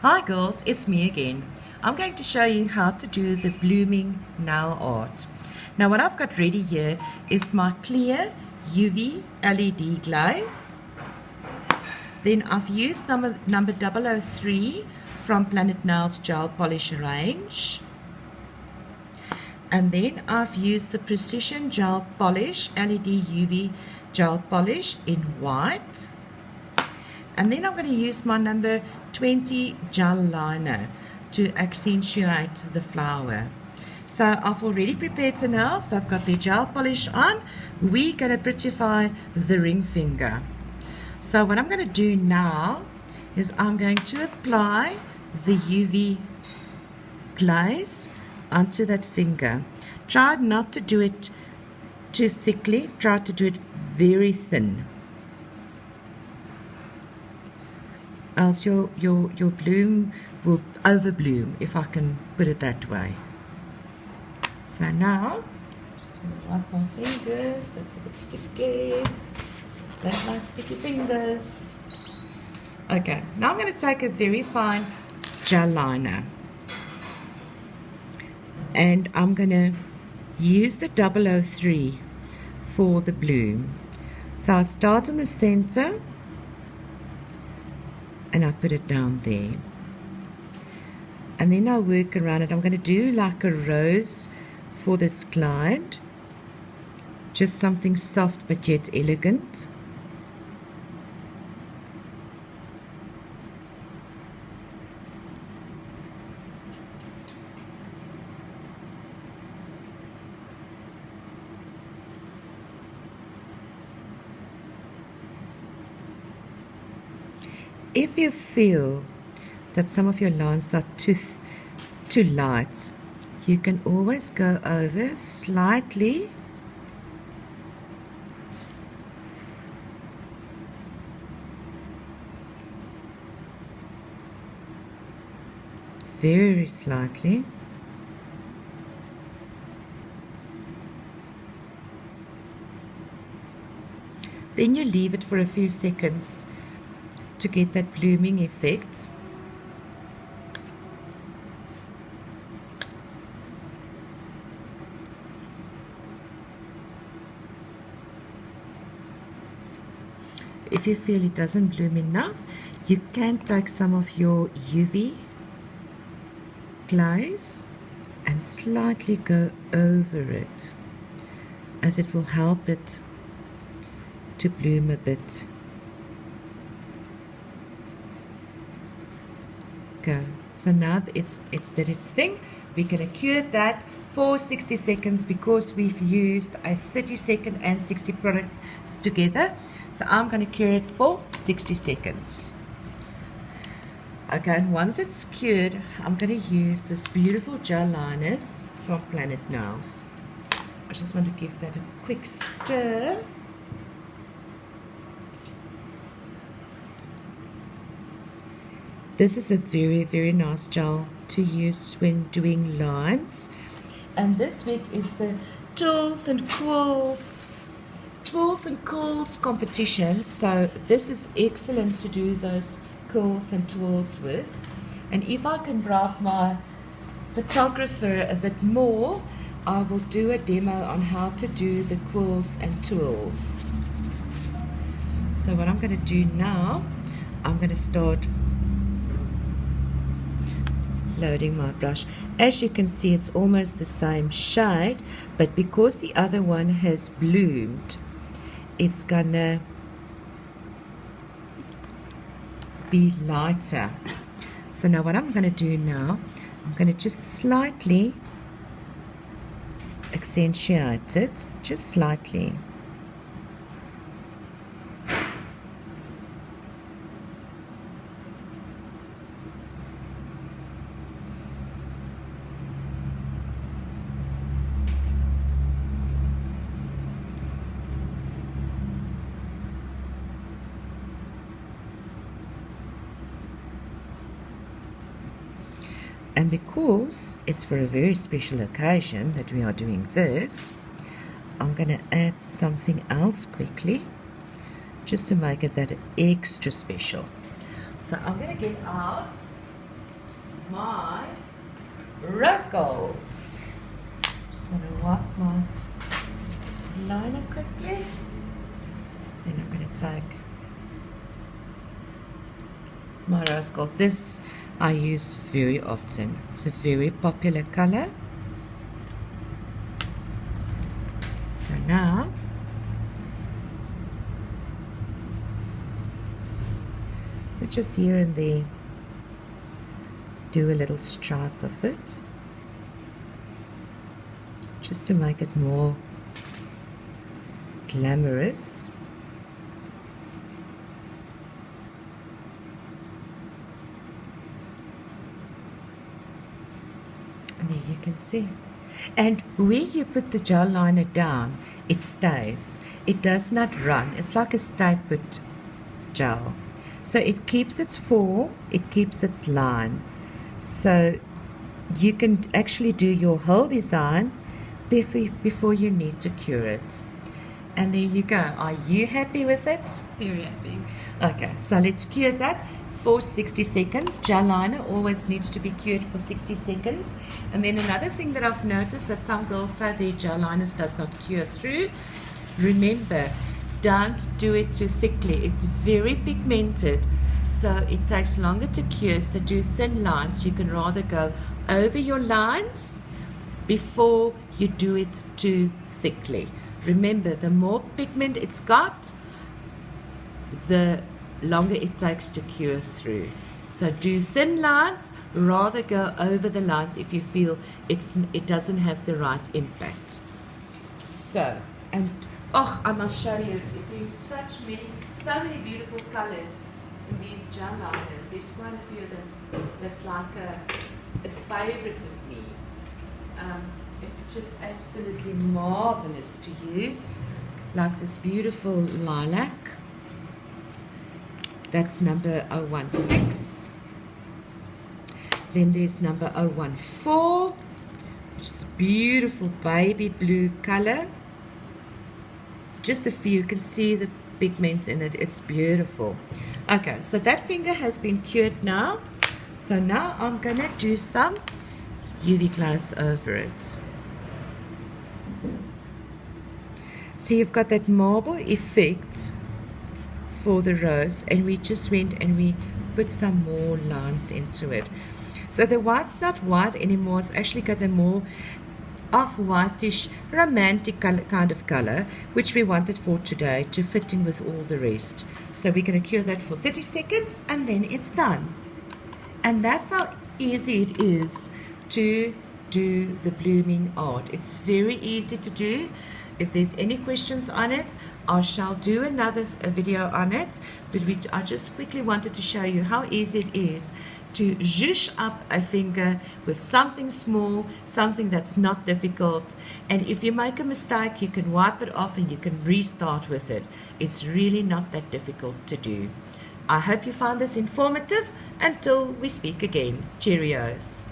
Hi girls, it's me again. I'm going to show you how to do the blooming nail art. Now what I've got ready here is my clear UV LED glaze. Then I've used number 003 from Planet Nails gel polish range. And then I've used the Precision Gel Polish LED UV gel polish in white. And then I'm going to use my number 20 gel liner to accentuate the flower. So I've already prepared the nails. I've got the gel polish on. We're going to prettify the ring finger. So what I'm going to do now is I'm going to apply the UV glaze onto that finger. Try not to do it too thickly. Try to do it very thin. Else your bloom will overbloom, if I can put it that way. So now, just want to wipe my fingers. That's a bit sticky. Don't like sticky fingers. Okay, now I'm going to take a very fine gel liner. And I'm going to use the 003 for the bloom. So I start in the center. And I put it down there. And then I work around it. I'm going to do like a rose for this client. Just something soft but yet elegant. If you feel that some of your lines are too light, you can always go over slightly very slightly. Then you leave it for a few seconds to get that blooming effect. If you feel it doesn't bloom enough, you can take some of your UV glaze and slightly go over it, as it will help it to bloom a bit. Go. So now it's did its thing. We're going to cure that for 60 seconds because we've used a 30-second and 60 products together. So I'm going to cure it for 60 seconds. Okay, and once it's cured, I'm going to use this beautiful gel liners from Planet Nails. I just want to give that a quick stir. This is a very, very nice gel to use when doing lines. And this week is the Tools and Quills competition. So this is excellent to do those quills and tools with. And if I can bribe my photographer a bit more, I will do a demo on how to do the quills and tools. So what I'm going to do now, I'm going to start loading my brush. As you can see, it's almost the same shade, but because the other one has bloomed, it's gonna be lighter. So now what I'm gonna do now, I'm gonna just slightly accentuate it, just slightly. And because it's for a very special occasion that we are doing this, I'm going to add something else quickly just to make it that extra special. So I'm going to get out my rose gold. Just want to wipe my liner quickly. Then I'm going to take my rose gold. This I use very often. It's a very popular color. So now we just here and there do a little stripe of it, just to make it more glamorous. And there you can see. And where you put the gel liner down, it stays. It does not run. It's like a stay put gel. So it keeps its form, it keeps its line. So you can actually do your whole design before you need to cure it. And there you go. Are you happy with it? Very happy. Okay, so let's cure that for 60 seconds. Gel liner always needs to be cured for 60 seconds. And then another thing that I've noticed that some girls say their gel liners does not cure through. Remember, don't do it too thickly. It's very pigmented, so it takes longer to cure. So do thin lines. You can rather go over your lines before you do it too thickly. Remember, the more pigment it's got, the longer it takes to cure through. So do thin lines, rather go over the lines if you feel it doesn't have the right impact. So, and oh, I must show you, there's so many beautiful colors in these gel liners. There's quite a few that's like a favorite with me. It's just absolutely marvelous to use, like this beautiful lilac. That's number 016. Then there's number 014, which is a beautiful baby blue color. Just a few, you can see the pigment in it. It's beautiful. Okay, so that finger has been cured now. So now I'm gonna do some UV gloss over it. So you've got that marble effect for the rose, and we just went and we put some more lines into it. So the white's not white anymore, it's actually got a more off-whitish romantic color, kind of color, which we wanted for today to fit in with all the rest. So we're going to cure that for 30 seconds and then it's done. And that's how easy it is to do the blooming art. It's very easy to do. If there's any questions on it, I shall do another video on it, but I just quickly wanted to show you how easy it is to zhoosh up a finger with something small, something that's not difficult. And if you make a mistake, you can wipe it off and you can restart with it. It's really not that difficult to do. I hope you found this informative. Until we speak again, cheerios.